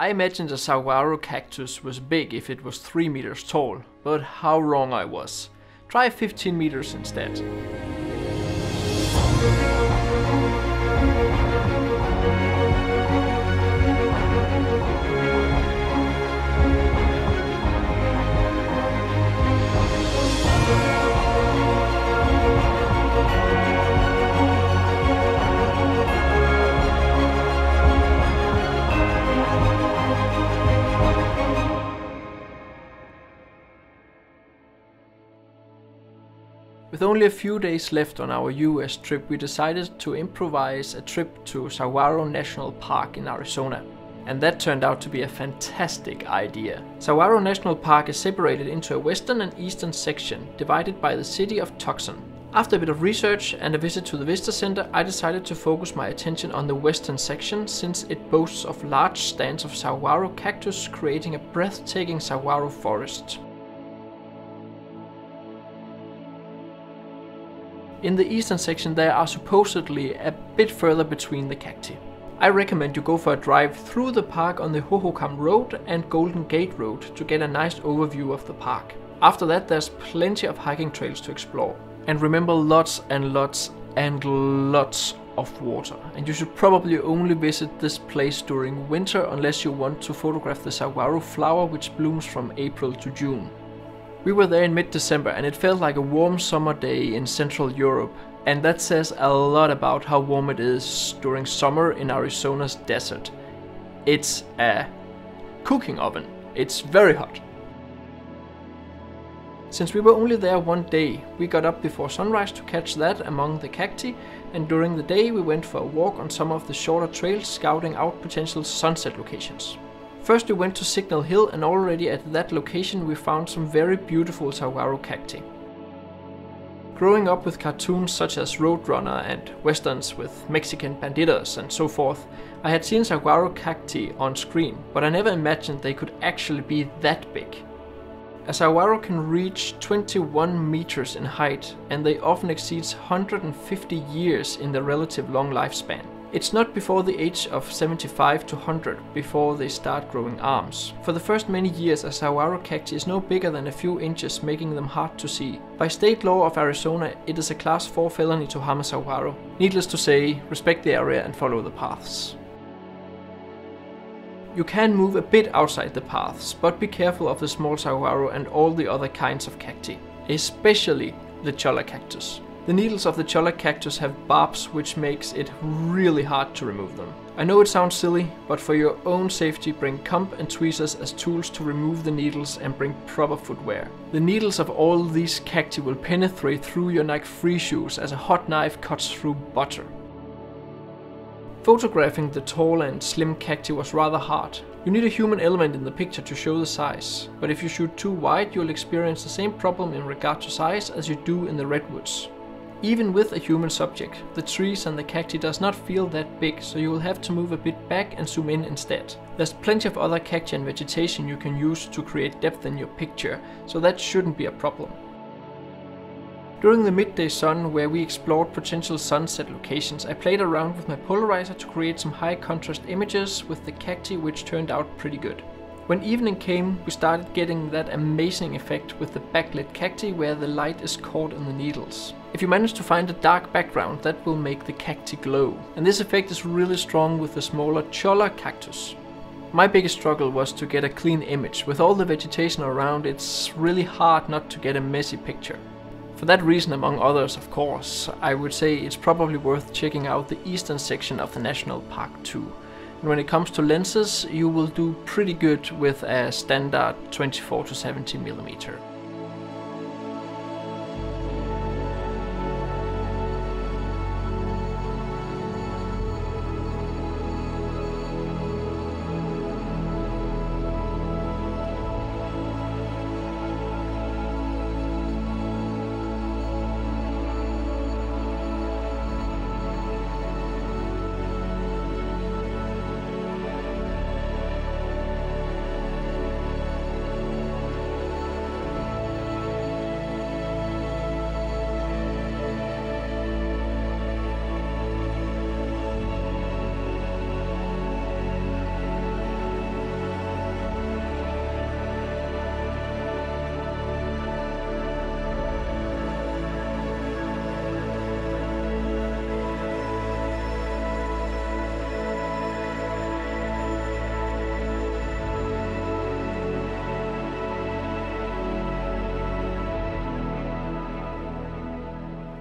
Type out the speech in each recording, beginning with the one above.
I imagined a saguaro cactus was big if it was 3 meters tall, but how wrong I was. Try 15 meters instead. With only a few days left on our US trip, we decided to improvise a trip to Saguaro National Park in Arizona. And that turned out to be a fantastic idea. Saguaro National Park is separated into a western and eastern section, divided by the city of Tucson. After a bit of research and a visit to the Vista Center, I decided to focus my attention on the western section, since it boasts of large stands of saguaro cactus, creating a breathtaking saguaro forest. In the eastern section there are supposedly a bit further between the cacti. I recommend you go for a drive through the park on the Hohokam Road and Golden Gate Road to get a nice overview of the park. After that there's plenty of hiking trails to explore. And remember, lots and lots and lots of water. And you should probably only visit this place during winter unless you want to photograph the saguaro flower, which blooms from April to June. We were there in mid-December and it felt like a warm summer day in Central Europe, and that says a lot about how warm it is during summer in Arizona's desert. It's a cooking oven. It's very hot. Since we were only there one day, we got up before sunrise to catch that among the cacti, and during the day we went for a walk on some of the shorter trails, scouting out potential sunset locations. First we went to Signal Hill, and already at that location we found some very beautiful saguaro cacti. Growing up with cartoons such as Roadrunner and westerns with Mexican banditos and so forth, I had seen saguaro cacti on screen, but I never imagined they could actually be that big. A saguaro can reach 21 meters in height, and they often exceed 150 years in their relative long lifespan. It's not before the age of 75 to 100 before they start growing arms. For the first many years, a saguaro cacti is no bigger than a few inches, making them hard to see. By state law of Arizona, it is a class 4 felony to harm a saguaro. Needless to say, respect the area and follow the paths. You can move a bit outside the paths, but be careful of the small saguaro and all the other kinds of cacti, especially the cholla cactus. The needles of the cholla cactus have barbs, which makes it really hard to remove them. I know it sounds silly, but for your own safety, bring comb and tweezers as tools to remove the needles, and bring proper footwear. The needles of all these cacti will penetrate through your Nike Free shoes as a hot knife cuts through butter. Photographing the tall and slim cacti was rather hard. You need a human element in the picture to show the size, but if you shoot too wide, you'll experience the same problem in regard to size as you do in the redwoods. Even with a human subject, the trees and the cacti does not feel that big, so you will have to move a bit back and zoom in instead. There's plenty of other cacti and vegetation you can use to create depth in your picture, so that shouldn't be a problem. During the midday sun, where we explored potential sunset locations, I played around with my polarizer to create some high contrast images with the cacti, which turned out pretty good. When evening came, we started getting that amazing effect with the backlit cacti where the light is caught in the needles. If you manage to find a dark background, that will make the cacti glow. And this effect is really strong with the smaller cholla cactus. My biggest struggle was to get a clean image. With all the vegetation around, it's really hard not to get a messy picture. For that reason, among others, of course, I would say it's probably worth checking out the eastern section of the national park too. And when it comes to lenses, you will do pretty good with a standard 24 to 70mm.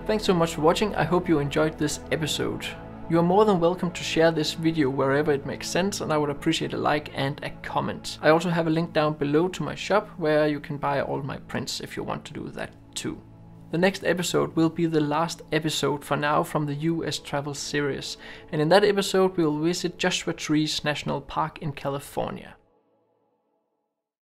Thanks so much for watching. I hope you enjoyed this episode. You are more than welcome to share this video wherever it makes sense, and I would appreciate a like and a comment. I also have a link down below to my shop where you can buy all my prints if you want to do that too. The next episode will be the last episode for now from the US Travel series, and in that episode we will visit Joshua Trees National Park in California.